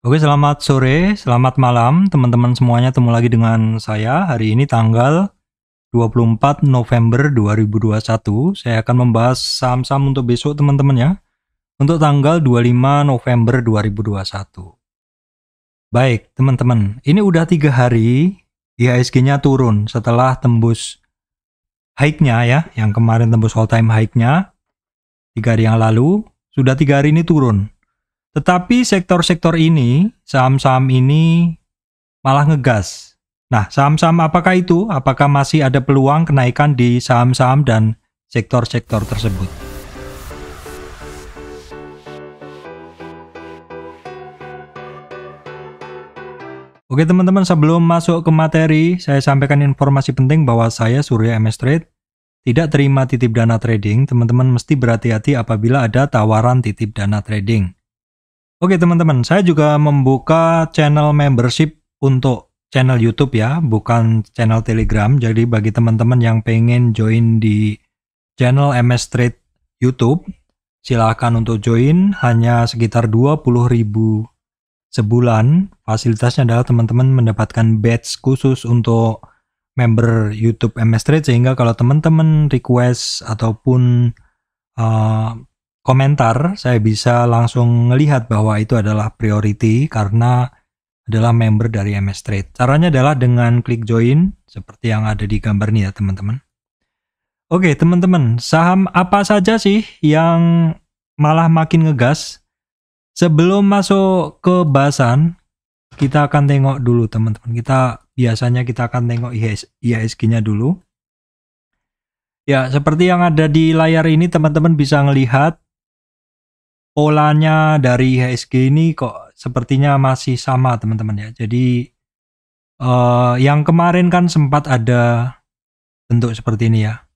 Oke, selamat sore, selamat malam teman-teman semuanya, ketemu lagi dengan saya. Hari ini tanggal 24 November 2021. Saya akan membahas saham-saham untuk besok teman-teman ya. Untuk tanggal 25 November 2021. Baik teman-teman, ini udah 3 hari IHSG-nya turun setelah tembus high-nya ya, yang kemarin tembus all time high-nya 3 hari yang lalu, sudah 3 hari ini turun. Tetapi sektor-sektor ini, saham-saham ini malah ngegas. Nah, saham-saham apakah itu? Apakah masih ada peluang kenaikan di saham-saham dan sektor-sektor tersebut? Oke teman-teman, sebelum masuk ke materi, saya sampaikan informasi penting bahwa saya Surya MS Trade tidak terima titip dana trading. Teman-teman mesti berhati-hati apabila ada tawaran titip dana trading. Oke teman-teman, saya juga membuka channel membership untuk channel YouTube ya, bukan channel Telegram. Jadi bagi teman-teman yang pengen join di channel MS Trade YouTube, silahkan untuk join, hanya sekitar 20.000 sebulan. Fasilitasnya adalah teman-teman mendapatkan badge khusus untuk member YouTube MS Trade, sehingga kalau teman-teman request ataupun komentar, saya bisa langsung melihat bahwa itu adalah priority karena adalah member dari MS Trade. Caranya adalah dengan klik join seperti yang ada di gambar ini ya teman-teman. Oke teman-teman, saham apa saja sih yang malah makin ngegas? Sebelum masuk ke bahasan, kita akan tengok dulu teman-teman. Biasanya kita akan tengok IHSG-nya dulu. Ya, seperti yang ada di layar ini teman-teman bisa melihat polanya dari IHSG ini kok sepertinya masih sama teman-teman ya. Jadi yang kemarin kan sempat ada bentuk seperti ini ya.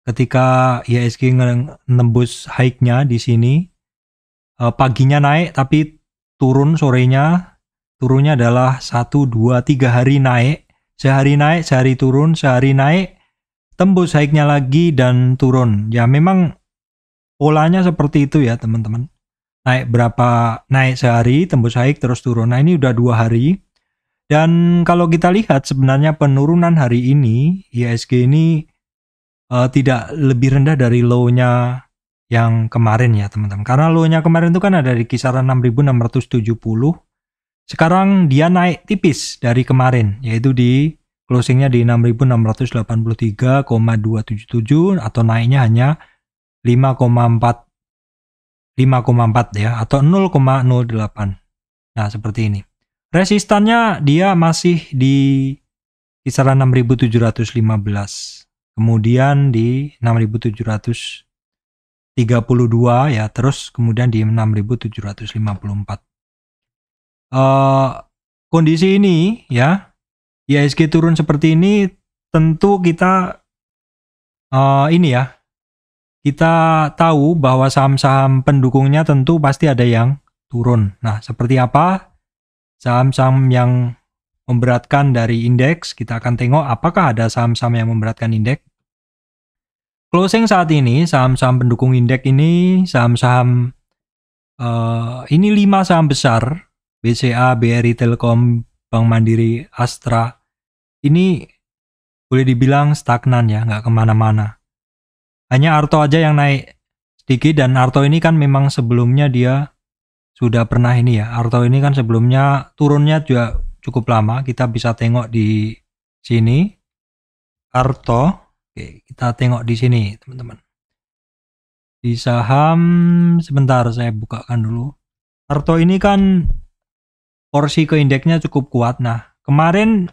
Ketika IHSG nembus high-nya di sini, paginya naik tapi turun sorenya. Turunnya adalah 1, 2, 3 hari naik. Sehari naik, sehari turun, sehari naik, tembus high-nya lagi dan turun. Ya memang polanya seperti itu ya teman-teman. Naik sehari, tembus high terus turun. Nah ini udah 2 hari. Dan kalau kita lihat sebenarnya penurunan hari ini, IHSG ini tidak lebih rendah dari low-nya yang kemarin ya teman-teman. Karena low-nya kemarin itu kan ada di kisaran 6.670. Sekarang dia naik tipis dari kemarin, yaitu di closingnya di 6.683,277 atau naiknya hanya 5,4 ya, atau 0,08. Nah seperti ini. Resistannya dia masih di kisaran 6.715, kemudian di 6.732 ya, terus kemudian di 6.754. Kondisi ini ya, IHSG turun seperti ini, tentu kita ini ya, kita tahu bahwa saham-saham pendukungnya tentu pasti ada yang turun. Nah, seperti apa saham-saham yang memberatkan dari indeks? Kita akan tengok apakah ada saham-saham yang memberatkan indeks. Closing saat ini, saham-saham pendukung indeks ini, saham-saham ini 5 saham besar, BCA, BRI, Telkom, Bank Mandiri, Astra, ini boleh dibilang stagnan ya, nggak kemana-mana. Hanya Arto aja yang naik sedikit, dan Arto ini kan memang sebelumnya dia sudah pernah ini ya. Arto ini kan sebelumnya turunnya juga cukup lama. Kita bisa tengok di sini. Arto. Oke, kita tengok di sini, teman-teman. Di saham, sebentar saya bukakan dulu. Arto ini kan porsi ke indeksnya cukup kuat. Nah, kemarin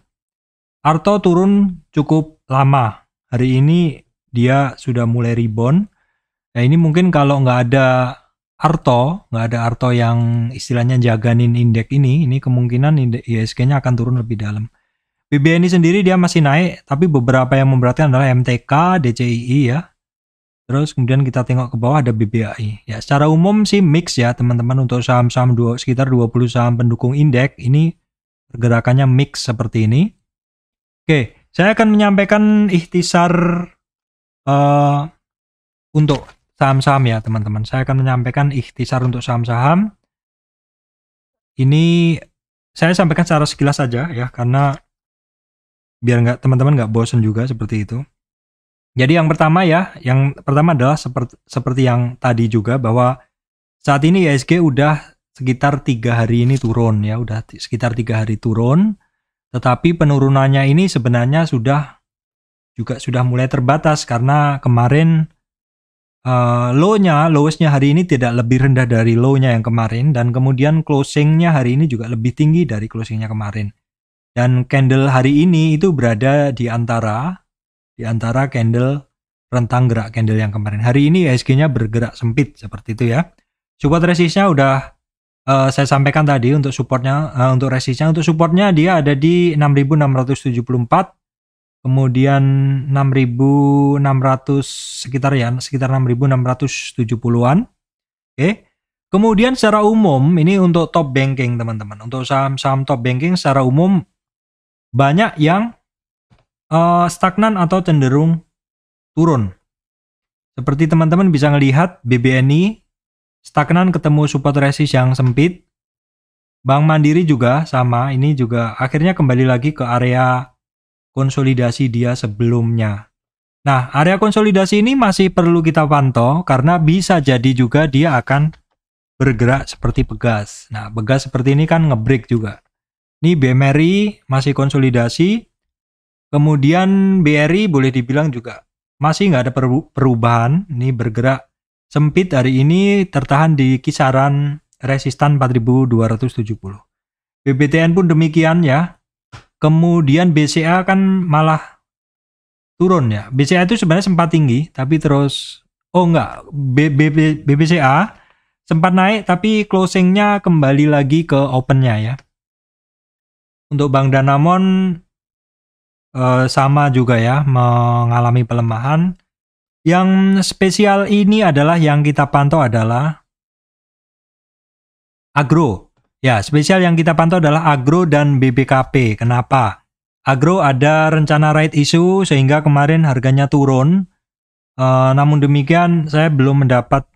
Arto turun cukup lama. Hari ini dia sudah mulai rebound. Nah ini mungkin kalau nggak ada Arto yang istilahnya jaganin indeks ini kemungkinan IHSG-nya akan turun lebih dalam. BBNI sendiri dia masih naik, tapi beberapa yang memberatkan adalah MTK, DCII ya. Terus kemudian kita tengok ke bawah ada BBAI. Ya, secara umum sih mix ya teman-teman, untuk saham-saham sekitar 20 saham pendukung indeks ini pergerakannya mix seperti ini. Oke, saya akan menyampaikan ikhtisar untuk saham-saham ya teman-teman. Saya akan menyampaikan ikhtisar untuk saham-saham. ini saya sampaikan secara sekilas saja ya, karena biar teman-teman nggak bosen juga seperti itu. Jadi yang pertama adalah seperti yang tadi juga, bahwa saat ini IHSG udah sekitar 3 hari ini turun ya, udah sekitar 3 hari turun, tetapi penurunannya ini sebenarnya sudah mulai terbatas karena kemarin lowest-nya hari ini tidak lebih rendah dari low-nya yang kemarin, dan kemudian closing-nya hari ini juga lebih tinggi dari closing-nya kemarin. Dan candle hari ini itu berada di antara candle rentang gerak candle yang kemarin. Hari ini IHSG-nya bergerak sempit seperti itu ya. Support resistnya udah saya sampaikan tadi. Untuk supportnya, untuk resistnya, untuk supportnya dia ada di 6.674, kemudian 6.600 sekitar 6.670-an. Oke. Kemudian secara umum ini untuk top banking teman-teman. Untuk saham-saham top banking secara umum banyak yang stagnan atau cenderung turun. Seperti teman-teman bisa melihat BBNI stagnan ketemu support resist yang sempit. Bank Mandiri juga sama, ini juga akhirnya kembali lagi ke area konsolidasi dia sebelumnya. Nah, area konsolidasi ini masih perlu kita pantau karena bisa jadi juga dia akan bergerak seperti Pegas. Nah, Pegas seperti ini kan ngebreak juga. Ini BMRI masih konsolidasi. Kemudian BRI boleh dibilang juga masih nggak ada perubahan. Ini bergerak sempit hari ini, tertahan di kisaran resistan 4.270. BBTN pun demikian ya. Kemudian BCA kan malah turun ya. BCA itu sebenarnya sempat tinggi, tapi terus BBCA sempat naik, tapi closingnya kembali lagi ke opennya ya. Untuk Bank Danamon sama juga ya, mengalami pelemahan. Yang spesial ini adalah yang kita pantau adalah Agro. Ya, spesial yang kita pantau adalah Agro dan BBKP. Kenapa? Agro ada rencana right issue sehingga kemarin harganya turun. Namun demikian saya belum mendapat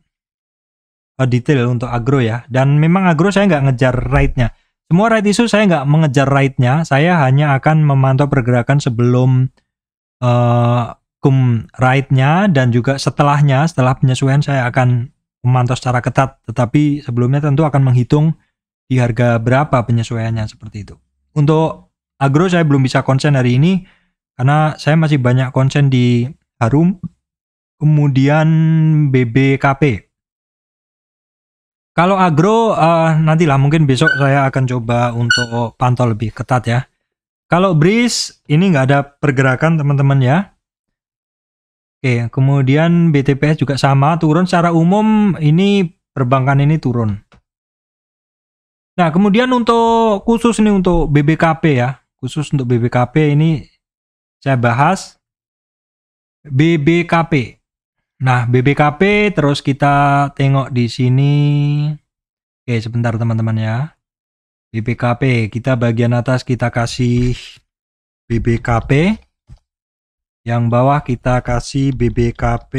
detail untuk Agro ya. Dan memang Agro saya nggak ngejar right-nya. Semua right issue saya nggak mengejar right-nya. Saya hanya akan memantau pergerakan sebelum right-nya, dan juga setelahnya, setelah penyesuaian saya akan memantau secara ketat. Tetapi sebelumnya tentu akan menghitung di harga berapa penyesuaiannya seperti itu. Untuk Agro saya belum bisa konsen hari ini karena saya masih banyak konsen di Harum, kemudian BBKP. Kalau Agro nantilah, mungkin besok saya akan coba untuk pantau lebih ketat ya. Kalau BRIS ini nggak ada pergerakan teman-teman ya. Oke, kemudian BTPS juga sama, turun secara umum. Ini perbankan ini turun. Nah, kemudian untuk khusus nih untuk BBKP ya. Khusus untuk BBKP ini saya bahas BBKP. Nah, BBKP terus kita tengok di sini. Oke, sebentar teman-teman ya. BBKP, kita bagian atas kita kasih BBKP. Yang bawah kita kasih BBKP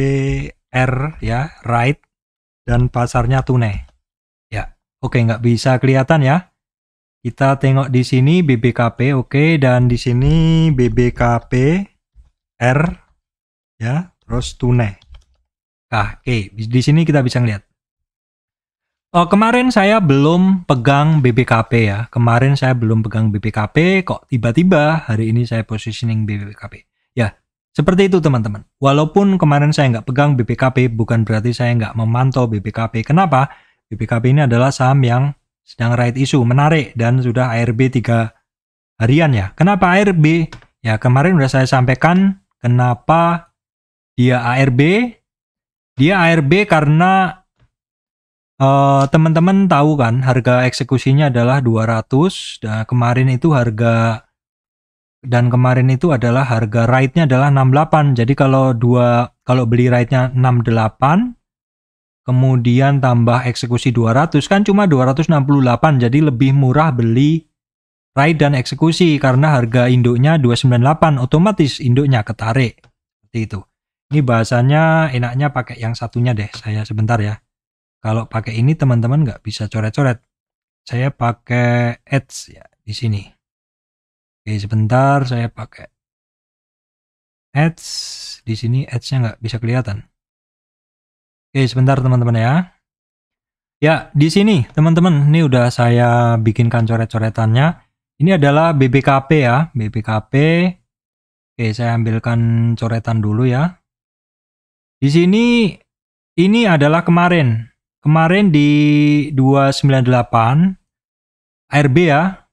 R ya, right, dan pasarnya tunai. Ya, oke, nggak bisa kelihatan ya. Kita tengok di sini BBKP, oke, dan di sini BBKP R ya, terus tunai. Nah, oke, di sini kita bisa lihat. Kemarin saya belum pegang BBKP ya. Kemarin saya belum pegang BBKP, kok tiba-tiba hari ini saya positioning BBKP. Ya, seperti itu teman-teman. Walaupun kemarin saya nggak pegang BBKP, bukan berarti saya nggak memantau BBKP. Kenapa? BBKP ini adalah saham yang sedang right issue, menarik, dan sudah ARB 3 harian ya. Kenapa ARB? Ya, kemarin sudah saya sampaikan kenapa dia ARB. Dia ARB karena teman-teman tahu kan harga eksekusinya adalah 200, dan kemarin itu adalah harga right-nya adalah 68. Jadi kalau beli right-nya 68 kemudian tambah eksekusi 200 kan cuma 268. Jadi lebih murah beli right dan eksekusi karena harga induknya 298, otomatis induknya ketarik. Seperti itu. Ini bahasanya enaknya pakai yang satunya deh, saya sebentar ya. Kalau pakai ini teman-teman nggak bisa coret-coret. saya pakai ads ya di sini. Oke, sebentar saya pakai ads di sini, ads-nya nggak bisa kelihatan. Oke, sebentar teman-teman ya. Ya, di sini teman-teman, ini udah saya bikinkan coret-coretannya. Ini adalah BBKP ya, BBKP. Oke, saya ambilkan coretan dulu ya. Di sini ini adalah kemarin di 298 ARB ya.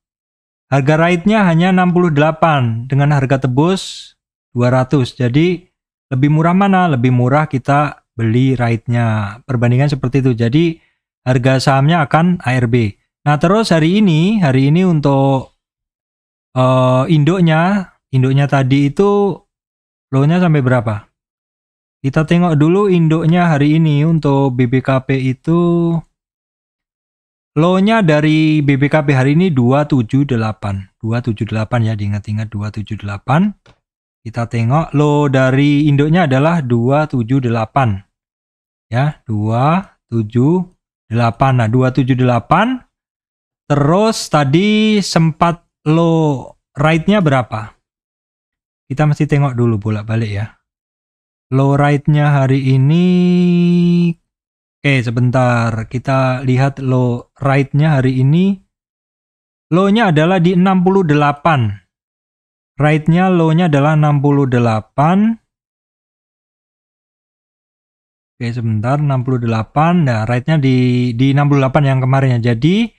Harga rate-nya hanya 68 dengan harga tebus 200. Jadi lebih murah mana? Lebih murah kita beli rate-nya. Perbandingan seperti itu. Jadi harga sahamnya akan ARB. Nah, terus hari ini untuk induknya tadi itu low-nya sampai berapa? Kita tengok dulu induknya hari ini untuk BBKP itu low-nya dari BBKP hari ini 278. 278 ya, diingat-ingat 278. Kita tengok low dari induknya adalah 278. Ya, 278. Nah, 278. Terus tadi sempat low rate-nya berapa? Kita mesti tengok dulu bolak-balik ya. Low rate-nya hari ini, oke sebentar, kita lihat low rate-nya hari ini. Low-nya adalah di 68. Rate-nya low-nya adalah 68. Oke sebentar, 68. Nah, rate-nya di 68 yang kemarin ya. Jadi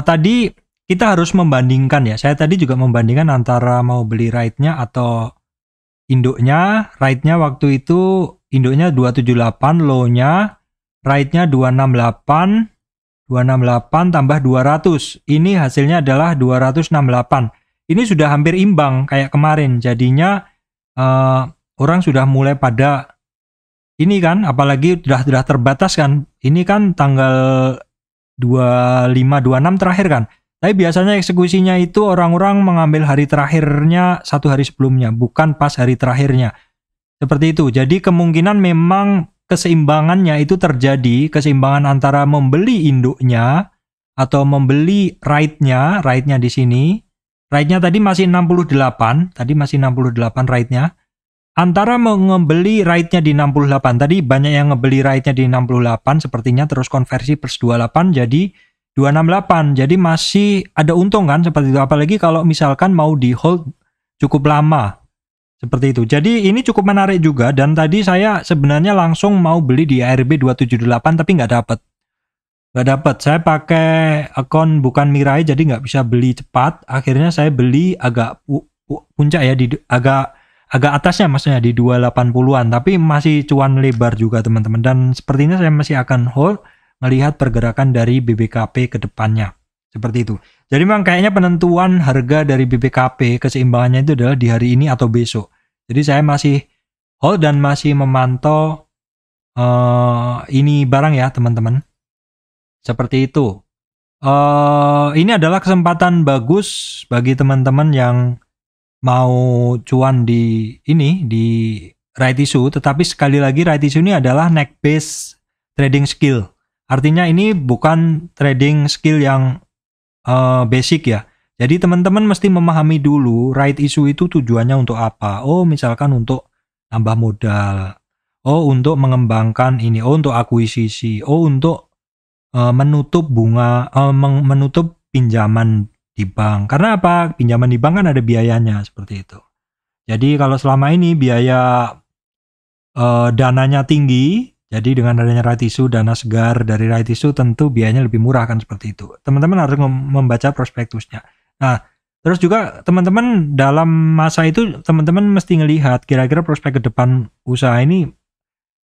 tadi kita harus membandingkan ya. Saya tadi juga membandingkan antara mau beli rate-nya atau induknya. Rate-nya waktu itu induknya 278, low-nya rate-nya 268. 268 tambah 200. Ini hasilnya adalah 268. Ini sudah hampir imbang kayak kemarin. Jadinya orang sudah mulai pada ini kan, apalagi sudah terbatas kan. Ini kan tanggal 25-26 terakhir kan. Tapi biasanya eksekusinya itu orang-orang mengambil hari terakhirnya satu hari sebelumnya, bukan pas hari terakhirnya. Seperti itu. Jadi kemungkinan memang keseimbangannya itu terjadi, keseimbangan antara membeli induknya atau membeli rate-nya di sini. Rate-nya tadi masih 68, rate-nya. Antara membeli rate-nya di 68, tadi banyak yang ngebeli rate-nya di 68 sepertinya, terus konversi plus 28 jadi 268, jadi masih ada untung kan seperti itu, apalagi kalau misalkan mau di hold cukup lama seperti itu. Jadi ini cukup menarik juga, dan tadi saya sebenarnya langsung mau beli di ARB 278 tapi nggak dapat. Saya pakai akun bukan Mirai jadi nggak bisa beli cepat. Akhirnya saya beli agak puncak ya, di agak atasnya maksudnya di 280-an, tapi masih cuan lebar juga teman-teman, dan sepertinya saya masih akan hold melihat pergerakan dari BBKP ke depannya. Seperti itu. Jadi memang kayaknya penentuan harga dari BBKP keseimbangannya itu adalah di hari ini atau besok. Jadi saya masih hold dan masih memantau ini barang ya teman-teman. Seperti itu. Ini adalah kesempatan bagus bagi teman-teman yang mau cuan di right issue, tetapi sekali lagi right issue ini adalah neck based trading skill. Artinya ini bukan trading skill yang basic ya. Jadi teman-teman mesti memahami dulu right issue itu tujuannya untuk apa. Oh, misalkan untuk nambah modal. Oh, untuk mengembangkan ini. Oh, untuk akuisisi. Oh, untuk menutup bunga, menutup pinjaman di bank. Karena apa? Pinjaman di bank kan ada biayanya seperti itu. Jadi kalau selama ini biaya dananya tinggi, jadi dengan adanya right issue, dana segar dari right issue tentu biayanya lebih murah kan seperti itu. Teman-teman harus membaca prospektusnya. Nah, terus juga teman-teman dalam masa itu teman-teman mesti ngelihat kira-kira prospek ke depan perusahaan ini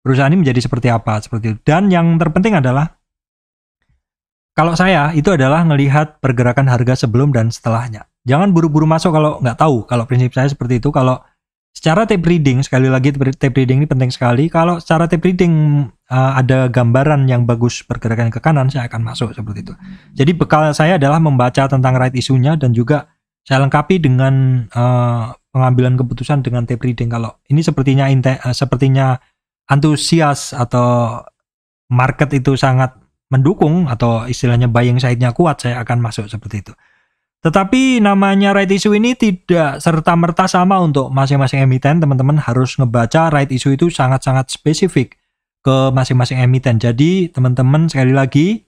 menjadi seperti apa seperti itu. Dan yang terpenting adalah kalau saya itu adalah ngelihat pergerakan harga sebelum dan setelahnya. Jangan buru-buru masuk kalau nggak tahu. Kalau prinsip saya seperti itu. Kalau secara tape reading, sekali lagi tape reading ini penting sekali. Kalau secara tape reading ada gambaran yang bagus pergerakan ke kanan, saya akan masuk seperti itu. Jadi bekal saya adalah membaca tentang right issue-nya dan juga saya lengkapi dengan pengambilan keputusan dengan tape reading. Kalau ini sepertinya antusias atau market itu sangat mendukung atau istilahnya buying side-nya kuat, saya akan masuk seperti itu. Tetapi namanya right issue ini tidak serta-merta sama untuk masing-masing emiten. Teman-teman harus ngebaca right issue itu sangat-sangat spesifik ke masing-masing emiten. Jadi teman-teman sekali lagi,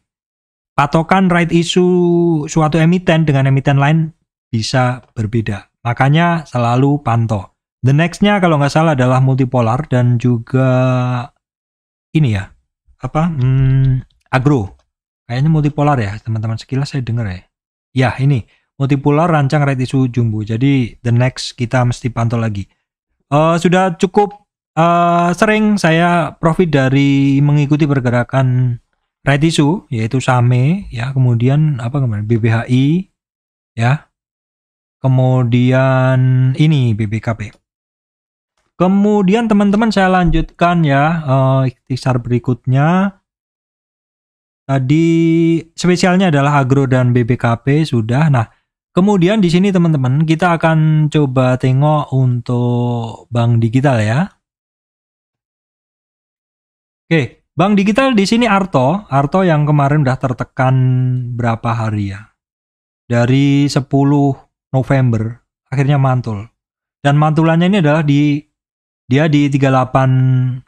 patokan right issue suatu emiten dengan emiten lain bisa berbeda. Makanya selalu pantau. The next-nya kalau nggak salah adalah multipolar dan juga ini ya, agro. Kayaknya multipolar ya teman-teman, sekilas saya dengar ya. Ya ini. Multipolar rancang right issue jumbo. Jadi the next kita mesti pantau lagi. Sudah cukup sering saya profit dari mengikuti pergerakan right issue, yaitu SAME ya, kemudian BBHI ya, kemudian ini BBKP. Kemudian teman-teman saya lanjutkan ya, ikhtisar berikutnya. Tadi spesialnya adalah agro dan BBKP sudah. Nah, kemudian di sini teman-teman kita akan coba tengok untuk bank digital ya. Oke, bank digital di sini Arto yang kemarin udah tertekan berapa hari ya? Dari 10 November akhirnya mantul. Dan mantulannya ini adalah dia di 38,2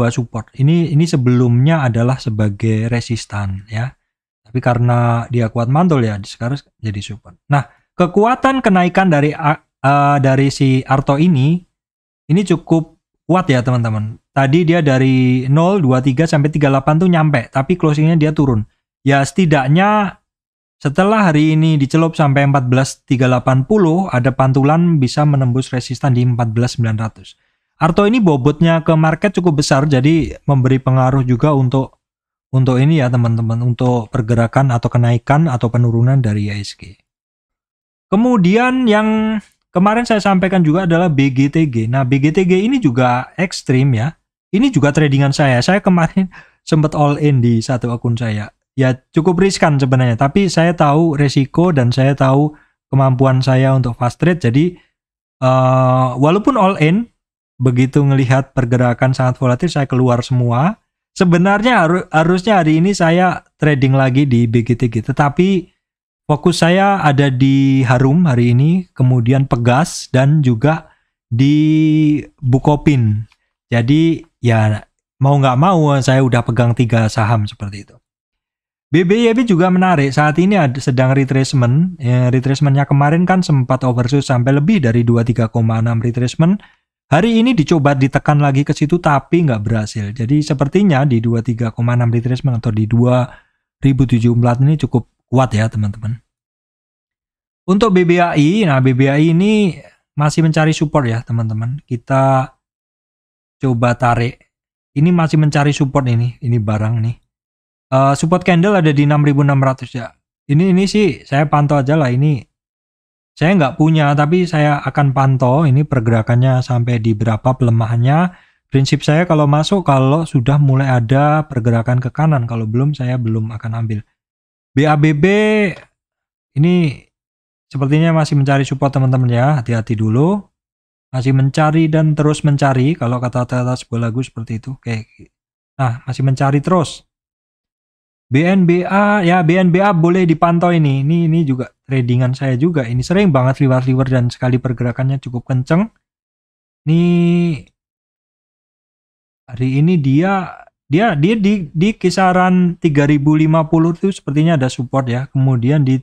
support. Ini sebelumnya adalah sebagai resistan ya. Tapi karena dia kuat mantul ya, sekarang jadi support. Nah, kekuatan kenaikan dari si Arto ini cukup kuat ya teman-teman. Tadi dia dari 0,23 sampai 38 tuh nyampe, tapi closingnya dia turun. Ya setidaknya setelah hari ini dicelup sampai 14.380, ada pantulan bisa menembus resistan di 14.900. Arto ini bobotnya ke market cukup besar, jadi memberi pengaruh juga untuk ini ya teman-teman, untuk pergerakan atau kenaikan atau penurunan dari IHSG. Kemudian yang kemarin saya sampaikan juga adalah BGTG. Nah, BGTG ini juga ekstrim ya. Ini juga tradingan saya. Saya kemarin sempat all in di satu akun saya. Ya cukup riskan sebenarnya, tapi saya tahu resiko dan saya tahu kemampuan saya untuk fast trade. Jadi walaupun all in, begitu ngelihat pergerakan sangat volatil, saya keluar semua. Sebenarnya harusnya hari ini saya trading lagi di BGTG, tetapi fokus saya ada di Harum hari ini, kemudian Pegas, dan juga di Bukopin. Jadi ya mau nggak mau saya udah pegang 3 saham seperti itu. BBYB juga menarik, saat ini sedang retracement. Retracementnya kemarin kan sempat overshoot sampai lebih dari 23,6 retracement. Hari ini dicoba ditekan lagi ke situ tapi nggak berhasil. Jadi sepertinya di 23,6 retracement atau di 2074 ini cukup kuat ya teman-teman. Untuk BBAI, nah BBAI ini masih mencari support ya teman-teman. Kita coba tarik. Ini masih mencari support ini barang nih. Support candle ada di 6.600 ya. Ini sih saya pantau aja lah ini. Saya nggak punya, tapi saya akan pantau ini pergerakannya sampai di berapa pelemahannya. Prinsip saya kalau masuk kalau sudah mulai ada pergerakan ke kanan. Kalau belum, saya belum akan ambil. BABB ini sepertinya masih mencari support teman-teman ya. Hati-hati dulu. Masih mencari dan terus mencari. Kalau kata-kata sebuah lagu seperti itu. Oke. Nah, masih mencari terus. BNBA ya, BNBA boleh dipantau ini juga tradingan saya juga. Ini sering banget liwar dan sekali pergerakannya cukup kenceng. Ini hari ini dia di kisaran 3050 itu sepertinya ada support ya. Kemudian di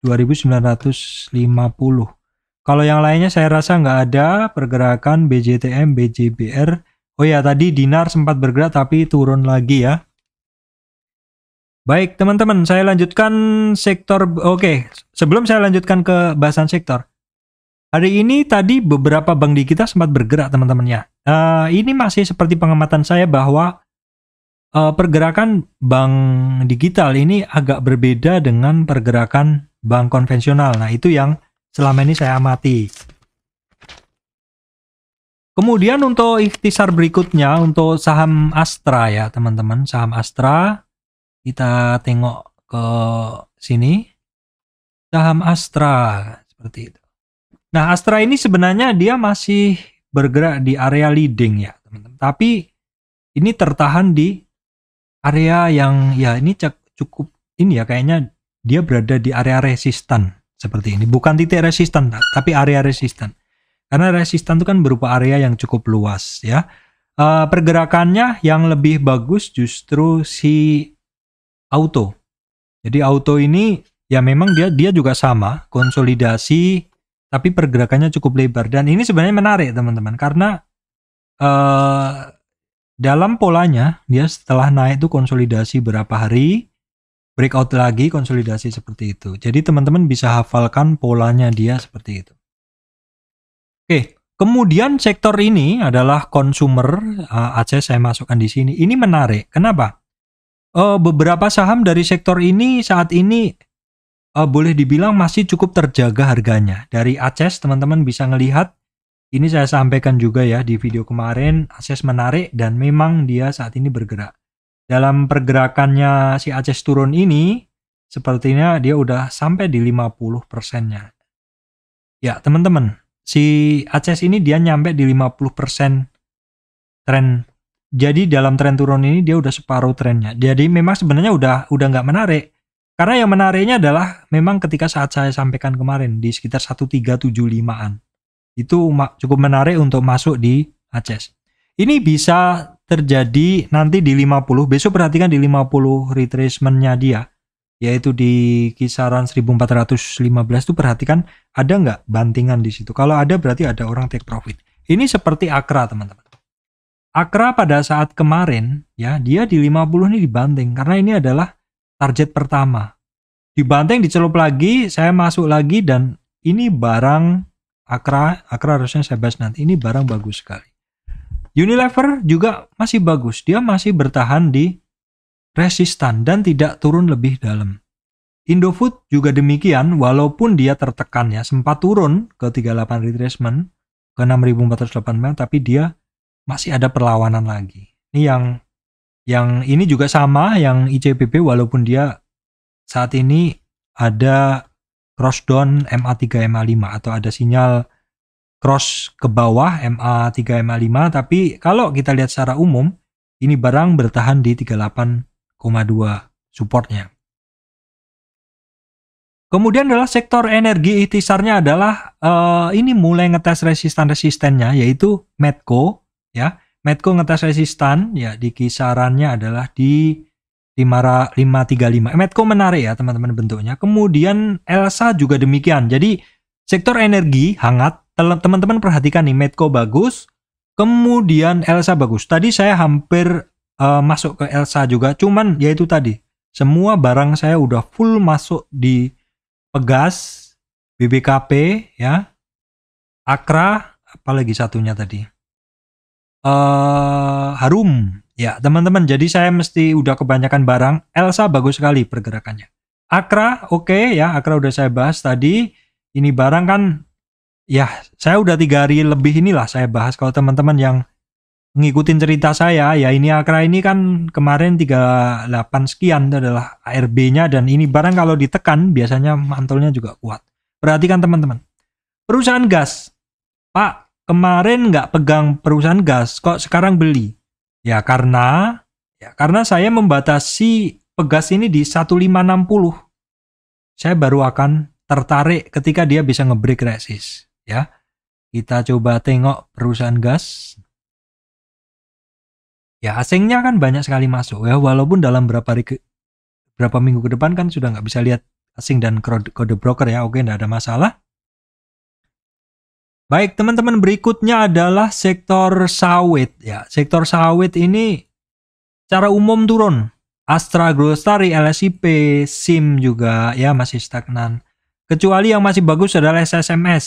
2950. Kalau yang lainnya saya rasa nggak ada pergerakan. BJTM, BJBR. Oh ya, tadi dinar sempat bergerak tapi turun lagi ya. Baik teman-teman, saya lanjutkan sektor. Oke, sebelum saya lanjutkan ke bahasan sektor, hari ini tadi beberapa bank di kita sempat bergerak teman-teman ya. Ini masih seperti pengamatan saya bahwa pergerakan bank digital ini agak berbeda dengan pergerakan bank konvensional. Nah, itu yang selama ini saya amati. Kemudian untuk ikhtisar berikutnya untuk saham Astra ya teman-teman, saham Astra. Kita tengok ke sini. Saham Astra seperti itu. Nah, Astra ini sebenarnya dia masih bergerak di area leading ya, teman-teman. Tapi ini tertahan di area yang ya ini cukup ini ya, kayaknya dia berada di area resistan seperti ini. Bukan titik resistan, tapi area resistan. Karena resistan itu kan berupa area yang cukup luas ya. Pergerakannya yang lebih bagus justru si auto. Jadi auto ini ya memang dia juga sama, konsolidasi, tapi pergerakannya cukup lebar. Dan ini sebenarnya menarik teman-teman, karena dalam polanya dia setelah naik itu konsolidasi berapa hari, breakout lagi, konsolidasi seperti itu. Jadi teman-teman bisa hafalkan polanya dia seperti itu. Oke, kemudian sektor ini adalah consumer, Aceh saya masukkan di sini. Ini menarik. Kenapa? Beberapa saham dari sektor ini saat ini boleh dibilang masih cukup terjaga harganya. Dari Aceh teman-teman bisa ngelihat, ini saya sampaikan juga ya di video kemarin, Aceh menarik dan memang dia saat ini bergerak. Dalam pergerakannya si Aceh turun ini, sepertinya dia udah sampai di 50%-nya. Ya teman-teman, si Aceh ini dia nyampe di 50% tren. Jadi dalam tren turun ini dia udah separuh trennya. Jadi memang sebenarnya udah nggak menarik. Karena yang menariknya adalah memang ketika saat saya sampaikan kemarin di sekitar 1375-an. Itu cukup menarik untuk masuk di Aceh. Ini bisa terjadi nanti di 50. Besok perhatikan di 50 retracement-nya dia, yaitu di kisaran 1415 itu perhatikan ada nggak bantingan di situ. Kalau ada berarti ada orang take profit. Ini seperti Akra teman-teman. Akra pada saat kemarin ya dia di 50 ini dibanting karena ini adalah target pertama. Dibanting, dicelup lagi, saya masuk lagi dan ini barang Akra harusnya saya bahas nanti. Ini barang bagus sekali. Unilever juga masih bagus. Dia masih bertahan di resistan dan tidak turun lebih dalam. Indofood juga demikian, walaupun dia tertekan ya, sempat turun ke 38 retracement ke 6.485, tapi dia masih ada perlawanan lagi. Ini yang ini juga sama, yang ICBP walaupun dia saat ini ada cross down MA3 MA5 atau ada sinyal cross ke bawah MA3 MA5, tapi kalau kita lihat secara umum ini barang bertahan di 38,2 supportnya. Kemudian adalah sektor energi, ikhtisarnya adalah ini mulai ngetes resistan-resistennya yaitu Medco ya. Medco ngetes resistan ya di kisarannya adalah di 535. Medco menarik ya teman-teman bentuknya. Kemudian Elsa juga demikian. Jadi sektor energi hangat. Teman-teman perhatikan nih, Medco bagus. Kemudian Elsa bagus. Tadi saya hampir masuk ke Elsa juga. Cuman yaitu tadi. Semua barang saya udah full masuk di Pegas, BBKP ya. Akra, apalagi satunya tadi. Harum. Ya, teman-teman, jadi saya mesti udah kebanyakan barang. Elsa bagus sekali pergerakannya. Akra, oke ya, Akra udah saya bahas tadi. Ini barang kan, ya, saya udah 3 hari lebih inilah saya bahas. Kalau teman-teman yang ngikutin cerita saya, ya ini Akra ini kan kemarin 38 sekian, itu adalah ARB-nya. Dan ini barang kalau ditekan, biasanya mantulnya juga kuat. Perhatikan teman-teman. Perusahaan gas. Pak, kemarin nggak pegang perusahaan gas, kok sekarang beli? Ya karena saya membatasi Pegas ini di 1560. Saya baru akan tertarik ketika dia bisa nge-break resist ya. Kita coba tengok perusahaan gas. Ya asingnya kan banyak sekali masuk ya, walaupun dalam berapa minggu ke depan kan sudah nggak bisa lihat asing dan kode broker ya. Oke, nggak ada masalah. Baik, teman-teman, berikutnya adalah sektor sawit ya. Sektor sawit ini secara umum turun. Astra, Glostari, LSIP, SIM juga ya masih stagnan. Kecuali yang masih bagus adalah SSMS.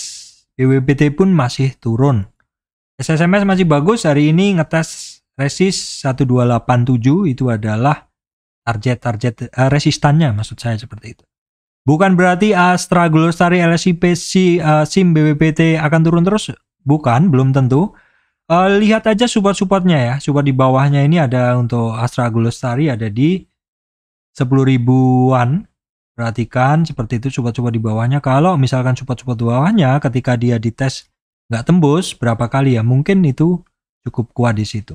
BWPT pun masih turun. SSMS masih bagus, hari ini ngetes resist 1287, itu adalah target resistannya, maksud saya seperti itu. Bukan berarti Astra, Glostari, LSIP, SIM, BWPT akan turun terus. Bukan, belum tentu. Lihat aja support-supportnya ya. Support di bawahnya ini ada untuk Astra, Glostari ada di 10 ribuan. Perhatikan seperti itu support-support di bawahnya. Kalau misalkan support-support di bawahnya ketika dia dites nggak tembus berapa kali ya, mungkin itu cukup kuat di situ.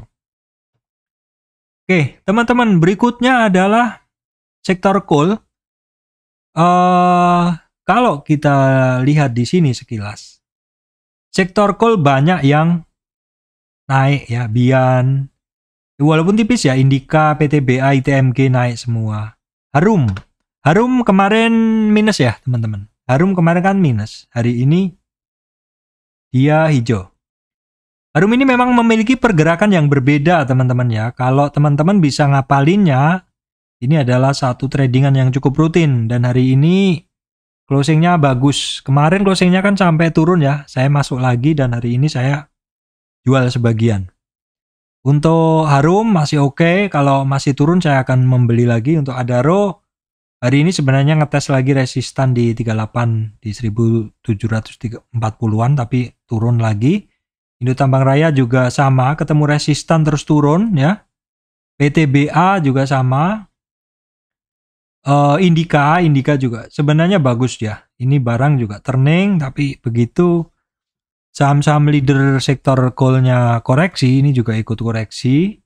Oke, teman-teman, berikutnya adalah sektor coal, kalau kita lihat di sini sekilas, sektor coal banyak yang naik ya, Bian, walaupun tipis ya, Indika, PTBA, ITMG naik semua. Harum kemarin minus ya teman-teman. Harum kemarin kan minus, hari ini dia hijau. Harum ini memang memiliki pergerakan yang berbeda teman-teman ya. Kalau teman-teman bisa ngapalinnya, ini adalah satu tradingan yang cukup rutin. Dan hari ini closingnya bagus. Kemarin closingnya kan sampai turun ya. Saya masuk lagi dan hari ini saya jual sebagian. Untuk Harum masih oke. Kalau masih turun saya akan membeli lagi. Untuk Adaro, hari ini sebenarnya ngetes lagi resistan di 38, di 1740-an, tapi turun lagi. Indo Tambang Raya juga sama, ketemu resistan terus turun ya. PTBA juga sama. Indika juga sebenarnya bagus ya. Ini barang juga turning, tapi begitu saham-saham leader sektor coal-nya koreksi, ini juga ikut koreksi.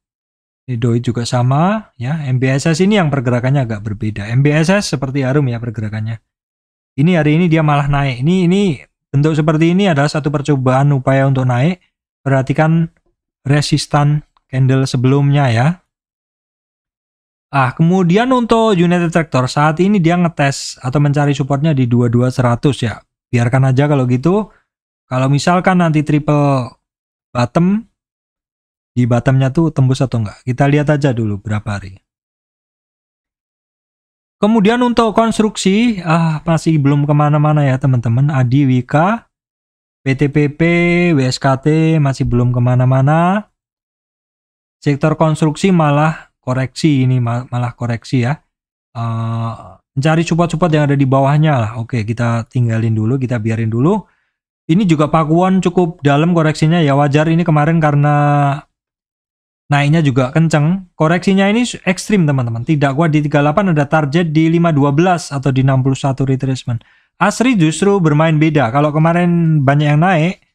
Doi juga sama ya. MBSS ini yang pergerakannya agak berbeda. MBSS seperti Harum ya pergerakannya. Ini hari ini dia malah naik. Ini bentuk seperti ini adalah satu percobaan upaya untuk naik. Perhatikan resistan candle sebelumnya ya. Kemudian untuk United Tractor saat ini dia ngetes atau mencari supportnya di 22.100 ya. Biarkan aja kalau gitu. Kalau misalkan nanti triple bottom, di bottomnya tuh tembus atau enggak. Kita lihat aja dulu berapa hari. Kemudian untuk konstruksi, masih belum kemana-mana ya teman-teman. Adi, Wika, PTPP, WSKT masih belum kemana-mana. Sektor konstruksi malah koreksi, ini malah koreksi ya. Mencari support-support yang ada di bawahnya lah. Oke, kita tinggalin dulu, kita biarin dulu. Ini juga Pakuwon cukup dalam koreksinya ya, wajar ini kemarin karena naiknya juga kenceng. Koreksinya ini ekstrim teman-teman. Tidak kuat di 38, ada target di 512 atau di 61 retracement. Asri justru bermain beda. Kalau kemarin banyak yang naik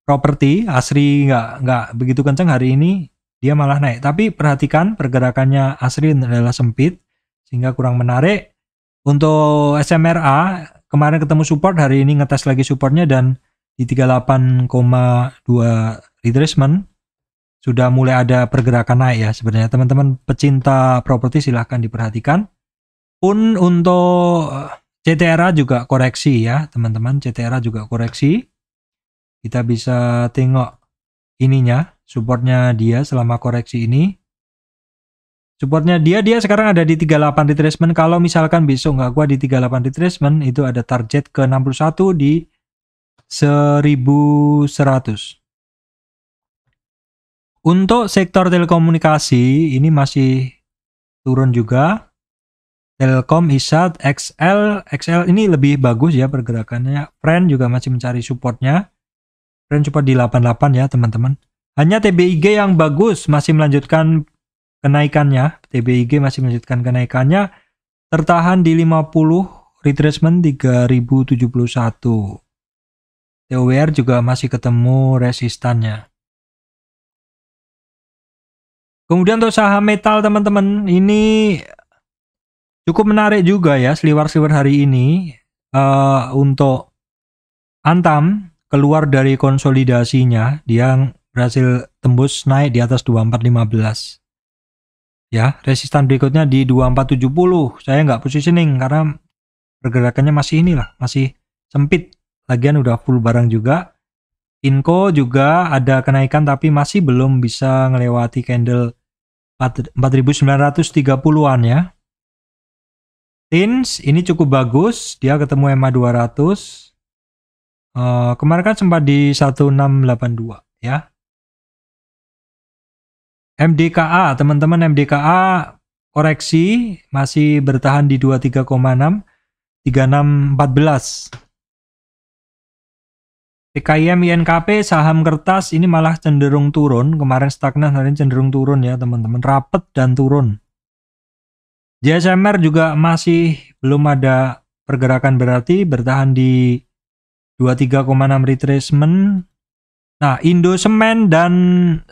properti, Asri nggak begitu kenceng, hari ini dia malah naik. Tapi perhatikan pergerakannya Asri adalah sempit sehingga kurang menarik. Untuk SMRA kemarin ketemu support, hari ini ngetes lagi supportnya dan di 38,2 retracement sudah mulai ada pergerakan naik ya sebenarnya. Teman-teman pecinta properti silahkan diperhatikan. Pun untuk CTRA juga koreksi ya teman-teman, CTRA juga koreksi. Kita bisa tengok ininya, supportnya dia selama koreksi ini. Supportnya dia sekarang ada di 38 retracement. Kalau misalkan besok nggak kuat di 38 retracement, itu ada target ke 61 di 1100. Untuk sektor telekomunikasi ini masih turun juga. Telkom, Isat, XL ini lebih bagus ya pergerakannya. Friend juga masih mencari supportnya. Friend support di 88 ya teman-teman. Hanya TBIG yang bagus masih melanjutkan kenaikannya. TBIG masih melanjutkan kenaikannya. Tertahan di 50 retracement 3071. TOWR juga masih ketemu resistannya. Kemudian untuk saham metal teman-teman, ini cukup menarik juga ya seliwar-seliwar hari ini. Untuk Antam keluar dari konsolidasinya, dia berhasil tembus naik di atas 2415. Ya, resistan berikutnya di 2470. Saya nggak positioning karena pergerakannya masih inilah, masih sempit. Lagian udah full barang juga. Inco juga ada kenaikan tapi masih belum bisa ngelewati candle 4930-an ya. Tins ini cukup bagus, dia ketemu EMA 200. Kemarin kan sempat di 1682 ya. MDKA teman-teman, MDKA koreksi masih bertahan di 23,6, 3614. PKIM INKP saham kertas ini malah cenderung turun. Kemarin stagnan, hari ini cenderung turun ya teman-teman. Rapet dan turun. JSMR juga masih belum ada pergerakan berarti. Bertahan di 23,6 retracement. Nah, Indo Semen dan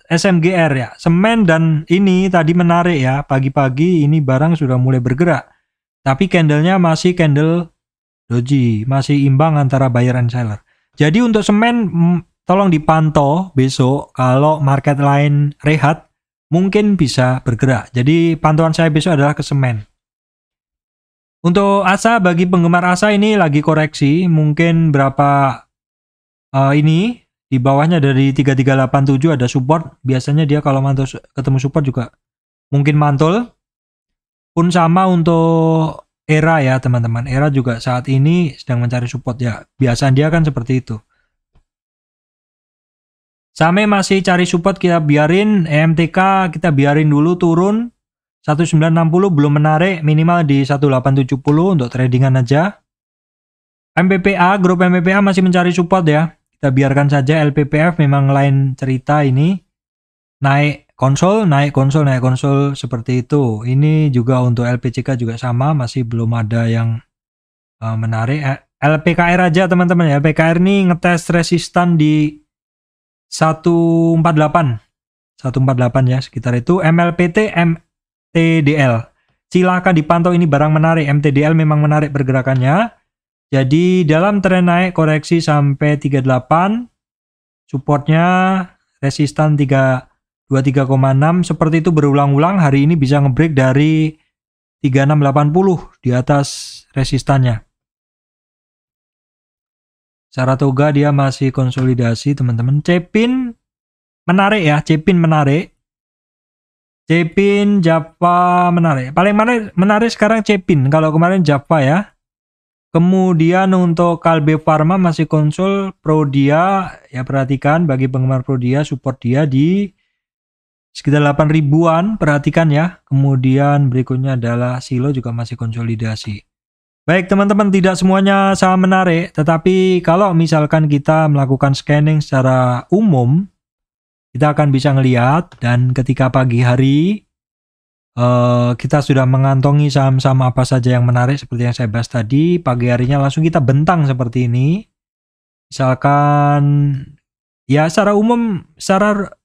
SMGR ya. Semen dan ini tadi menarik ya. Pagi-pagi ini barang sudah mulai bergerak. Tapi candlenya masih candle doji, masih imbang antara buyer and seller. Jadi untuk semen tolong dipantau besok, kalau market lain rehat mungkin bisa bergerak. Jadi pantauan saya besok adalah ke semen. Untuk ASA, bagi penggemar ASA ini lagi koreksi, mungkin berapa ini di bawahnya dari 3387 ada support. Biasanya dia kalau mantul ketemu support juga mungkin mantul. Pun sama untuk ERA ya teman-teman. ERA juga saat ini sedang mencari support ya. Biasanya dia kan seperti itu. Same masih cari support, kita biarin. EMTK kita biarin dulu turun. 1960 belum menarik, minimal di 1870 untuk tradingan aja. MPPA, grup MPPA masih mencari support ya. Kita biarkan saja. LPPF memang lain cerita ini. Naik konsol seperti itu. Ini juga untuk LPCK juga sama, masih belum ada yang menarik. LPKR aja teman-teman ya. LPKR ini ngetes resistan di 148 ya sekitar itu. MLPT, MTDL silakan dipantau, ini barang menarik. MTDL memang menarik pergerakannya. Jadi dalam tren naik koreksi sampai 38, supportnya resistan 23,6 seperti itu berulang-ulang. Hari ini bisa ngebreak dari 3680 di atas resistannya. Saratoga dia masih konsolidasi teman-teman. Cepin menarik ya, Cepin menarik. Cepin, Java menarik. Paling menarik sekarang Cepin, kalau kemarin Java ya. Kemudian untuk Kalbe Pharma masih konsol. Prodia ya, perhatikan bagi penggemar Prodia, support dia di sekitar 8.000-an, perhatikan ya. Kemudian berikutnya adalah Silo juga masih konsolidasi. Baik teman-teman, tidak semuanya saham menarik, tetapi kalau misalkan kita melakukan scanning secara umum, kita akan bisa ngelihat. Dan ketika pagi hari kita sudah mengantongi saham-saham apa saja yang menarik seperti yang saya bahas tadi, pagi harinya langsung kita bentang seperti ini. Misalkan ya secara umum, saya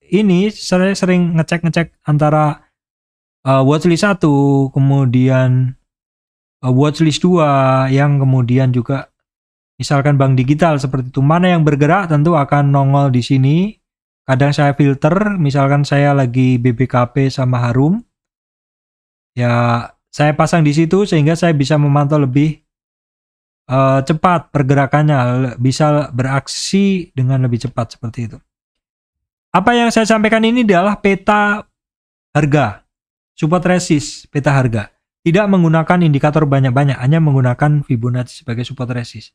sering ngecek antara watchlist 1, kemudian watchlist 2, yang kemudian juga misalkan bank digital seperti itu. Mana yang bergerak tentu akan nongol di sini. Kadang saya filter, misalkan saya lagi BBKP sama Harum, ya saya pasang di situ sehingga saya bisa memantau lebih cepat pergerakannya, bisa beraksi dengan lebih cepat seperti itu. Apa yang saya sampaikan ini adalah peta harga, support resist, peta harga. Tidak menggunakan indikator banyak-banyak, hanya menggunakan Fibonacci sebagai support resist.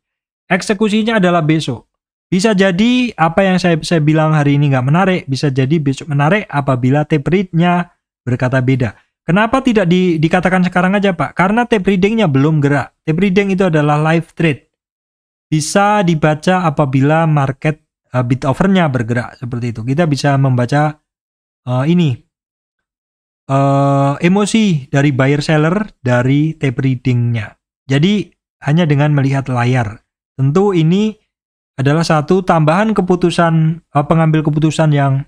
Eksekusinya adalah besok. Bisa jadi apa yang saya bilang hari ini nggak menarik, bisa jadi besok menarik apabila tape read-nya berkata beda. Kenapa tidak dikatakan sekarang aja Pak? Karena tape reading-nya belum gerak. Tape reading itu adalah live trade. Bisa dibaca apabila market bid offer-nya bergerak seperti itu. Kita bisa membaca emosi dari buyer seller dari tape reading-nya. Jadi hanya dengan melihat layar. Tentu ini adalah satu tambahan keputusan, pengambil keputusan yang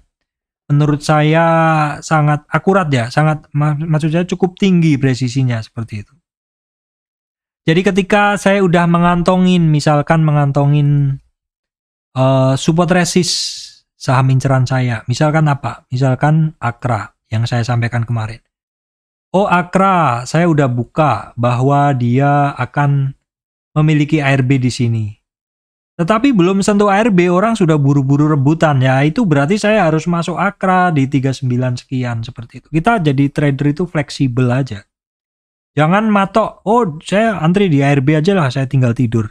menurut saya sangat akurat ya, maksud saya cukup tinggi presisinya seperti itu. Jadi ketika saya udah misalkan mengantongin support resist saham inceran saya, misalkan apa? Misalkan Akra yang saya sampaikan kemarin. Oh Akra, saya udah buka bahwa dia akan memiliki ARB di sini. Tetapi belum sentuh ARB, orang sudah buru-buru rebutan. Ya itu berarti saya harus masuk Akra di 39 sekian seperti itu. Kita jadi trader itu fleksibel aja. Jangan matok, oh saya antri di ARB aja lah, saya tinggal tidur.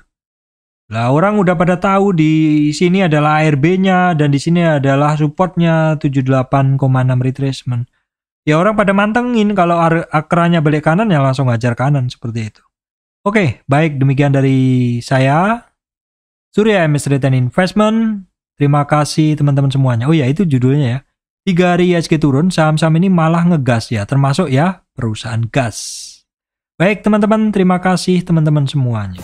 Lah orang udah pada tahu di sini adalah ARB-nya dan di sini adalah supportnya 78,6 retracement. Ya orang pada mantengin, kalau Akranya balik kanan ya langsung hajar kanan seperti itu. Oke, baik demikian dari saya. Surya MS Return Investment. Terima kasih teman-teman semuanya. Oh ya, itu judulnya ya. 3 hari IHSG turun, saham-saham ini malah ngegas ya, termasuk ya perusahaan gas. Baik teman-teman, terima kasih teman-teman semuanya.